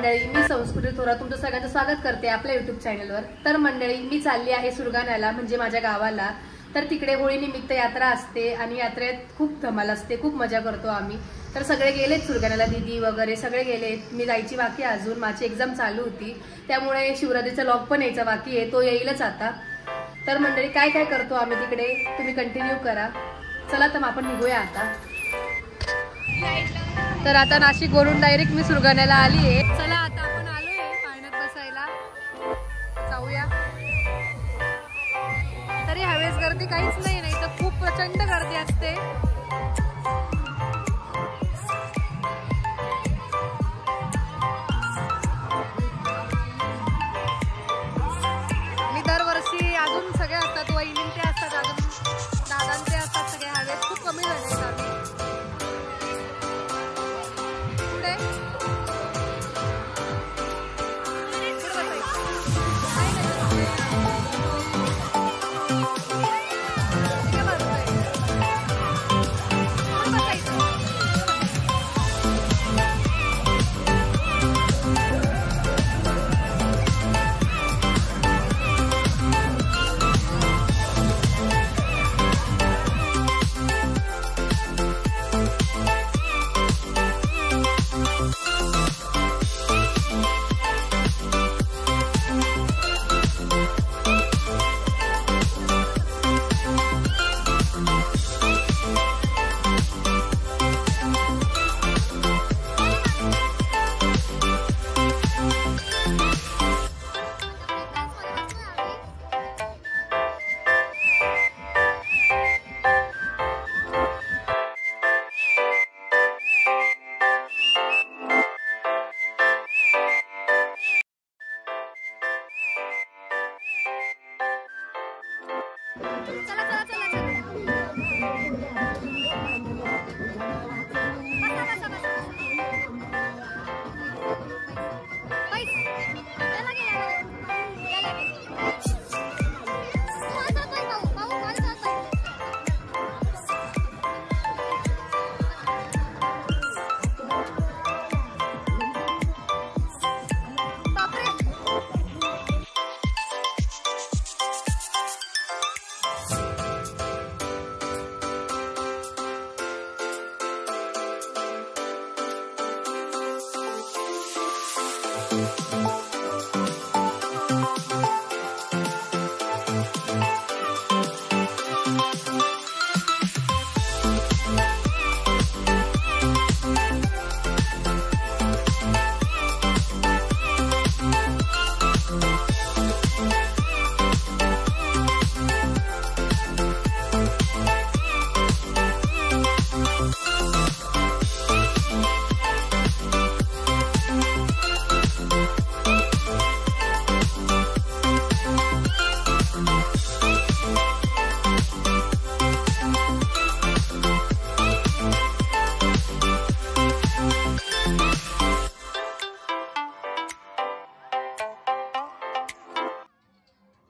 मंडळी, मी संस्कृती थोरात तुमचं सगळ्यांचं स्वागत करते आपल्या युट्यूब चॅनलवर। तर मंडळी, मी चालली आहे सुरगाण्याला, म्हणजे माझ्या गावाला। तर तिकडे होळी निमित्त यात्रा असते आणि यात्रेत खूप धमाल असते, खूप मजा करतो आम्ही। तर सगळे गेलेत सुरगाण्याला, दीदी वगैरे सगळे गेलेत। मी जायची बाकी अजून, माझी एक्झाम चालू होती, त्यामुळे शिवरात्रीचा व्लॉग पण यायचा बाकी आहे, तो येईलच आता। तर मंडळी, काय काय करतो आम्ही तिकडे तुम्ही कंटिन्यू करा। चला तर आपण निघूया आता। तर आता नाशिक वरून डायरेक्ट मी सुरगाण्याला आली आहे। चला आता आपण आलोय पाण्यात बसायला, जाऊया। तरी हवेस गर्दी काहीच नाही, नाही तर खूप प्रचंड गर्दी असते। मी दरवर्षी अजून सगळे असतात, वहिनींचे असतात, अजून दादांचे असतात, सगळे हवेस खूप कमी झाले आम्ही।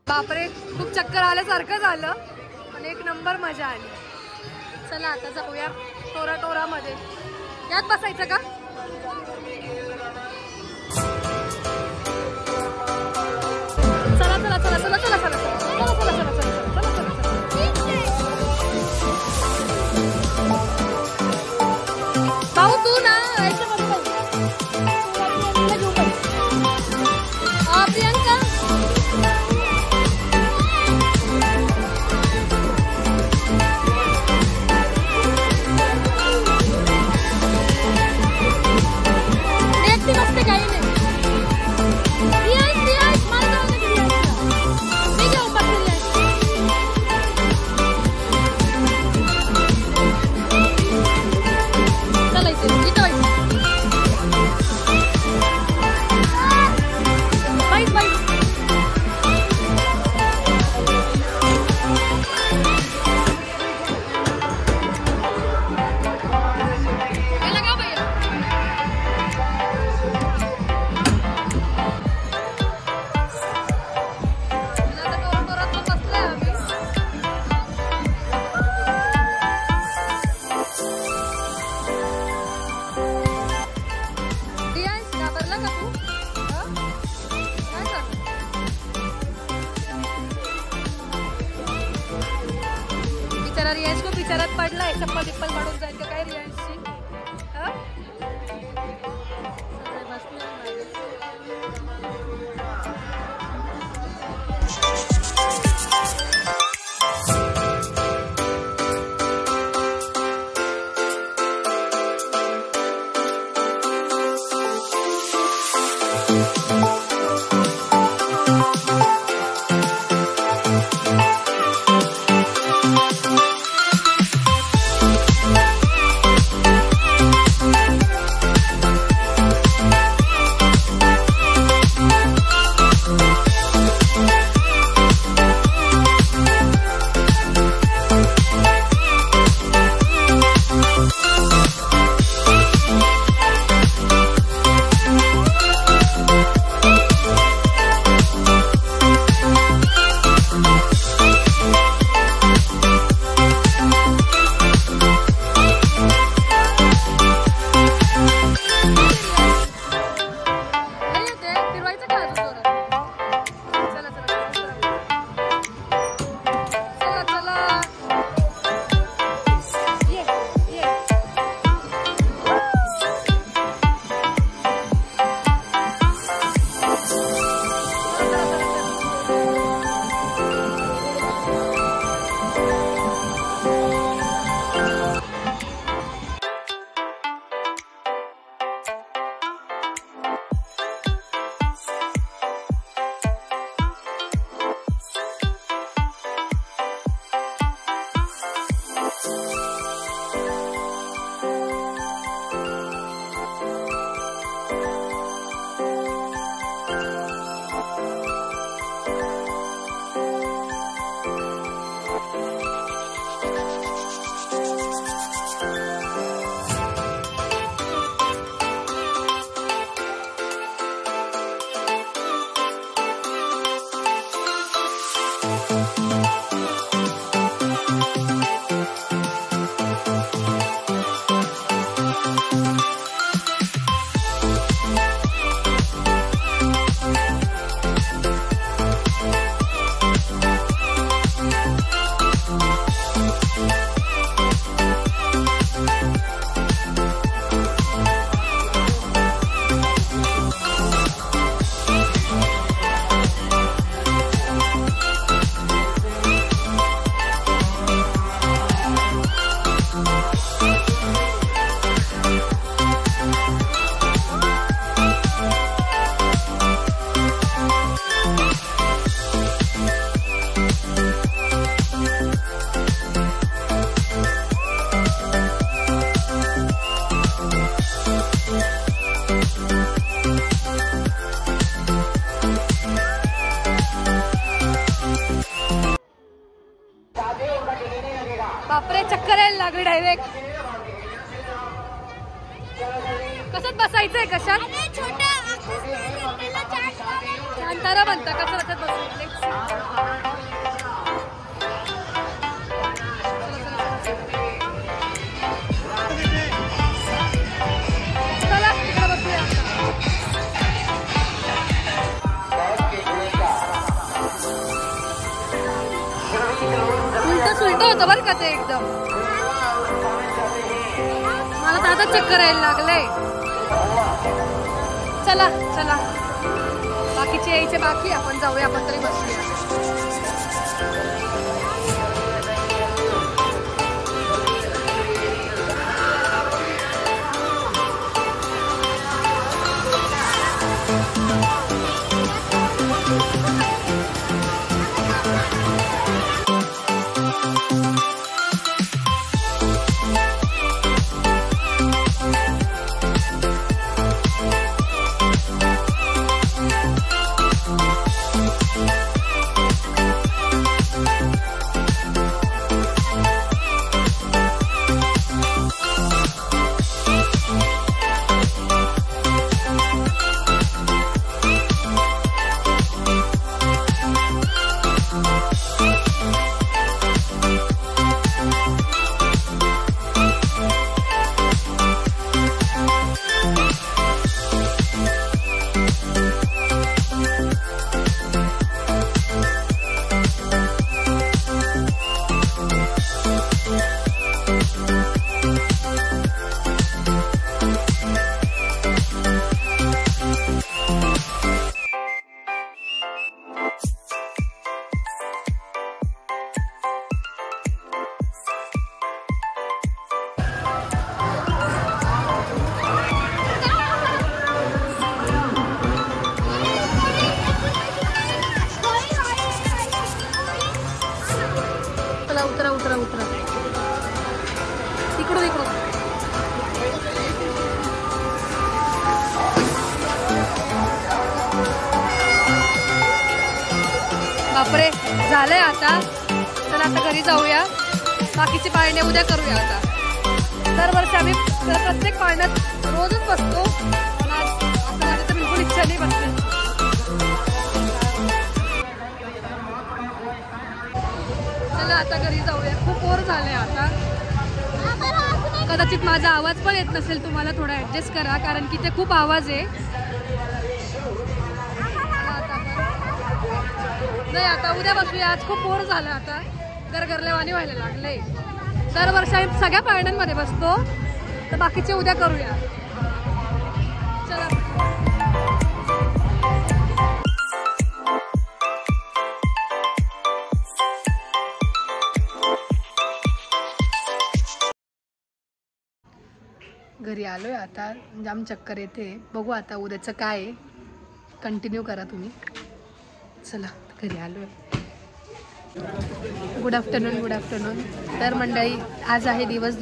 बापरे, खूप चक्कर आल्यासारखं झालं, पण एक नंबर मजा आली। चला आता जाऊया टोरा टोरा मध्ये। यात बसायचं का? चला चला चला चला चला चला चला चला चला चला भाऊ, तू ना प्रियंका देखती मस्त काही नाही। पडलाय, चप्पल बिप्पल काढून जाईल का काय रियांशी? बापरे, चक्कर यायला लागली डायरेक्ट. कसं बसायचंय? कशात? अंतारा म्हणता कसं रचत बसले. चला तिकडे बसूया. उलट सुलट होतं बरं का ते एकदम. मला तर आता चक्कर यायला लागले. चला चला, बाकीचे यायचे बाकी, आपण जाऊया, आपण तरी बसूया. बापरे झालंय आता. तर आता घरी जाऊया. बाकीची पाळणे उद्या करूया. आता दरवर्षी आम्ही प्रत्येक पाळण्यात रोजच बसतो. आता माझी तर बिलकुल इच्छा नाही बसते. चला आता घरी जाऊया. खूप बोर झालंय आता. कदाचित माझा आवाज पण येत नसेल तुम्हाला. थोडा ऍडजस्ट करा कारण की ते खूप आवाज आहे. नाही आता उद्या बसूया. आज खूप बोर झालं. आता गरगरलेवाणी व्हायला लागले. दरवर्षी आम्ही सगळ्या पाळण्यांमध्ये बसतो. तर बाकीचे उद्या करूया. चला घरी आलोय. आता जाम चक्कर येते. बघू आता उद्याचं काय आहे. कंटिन्यू करा तुम्ही. चला घरी आलोय. Good afternoon. तर मंडळी आज आहे दिवस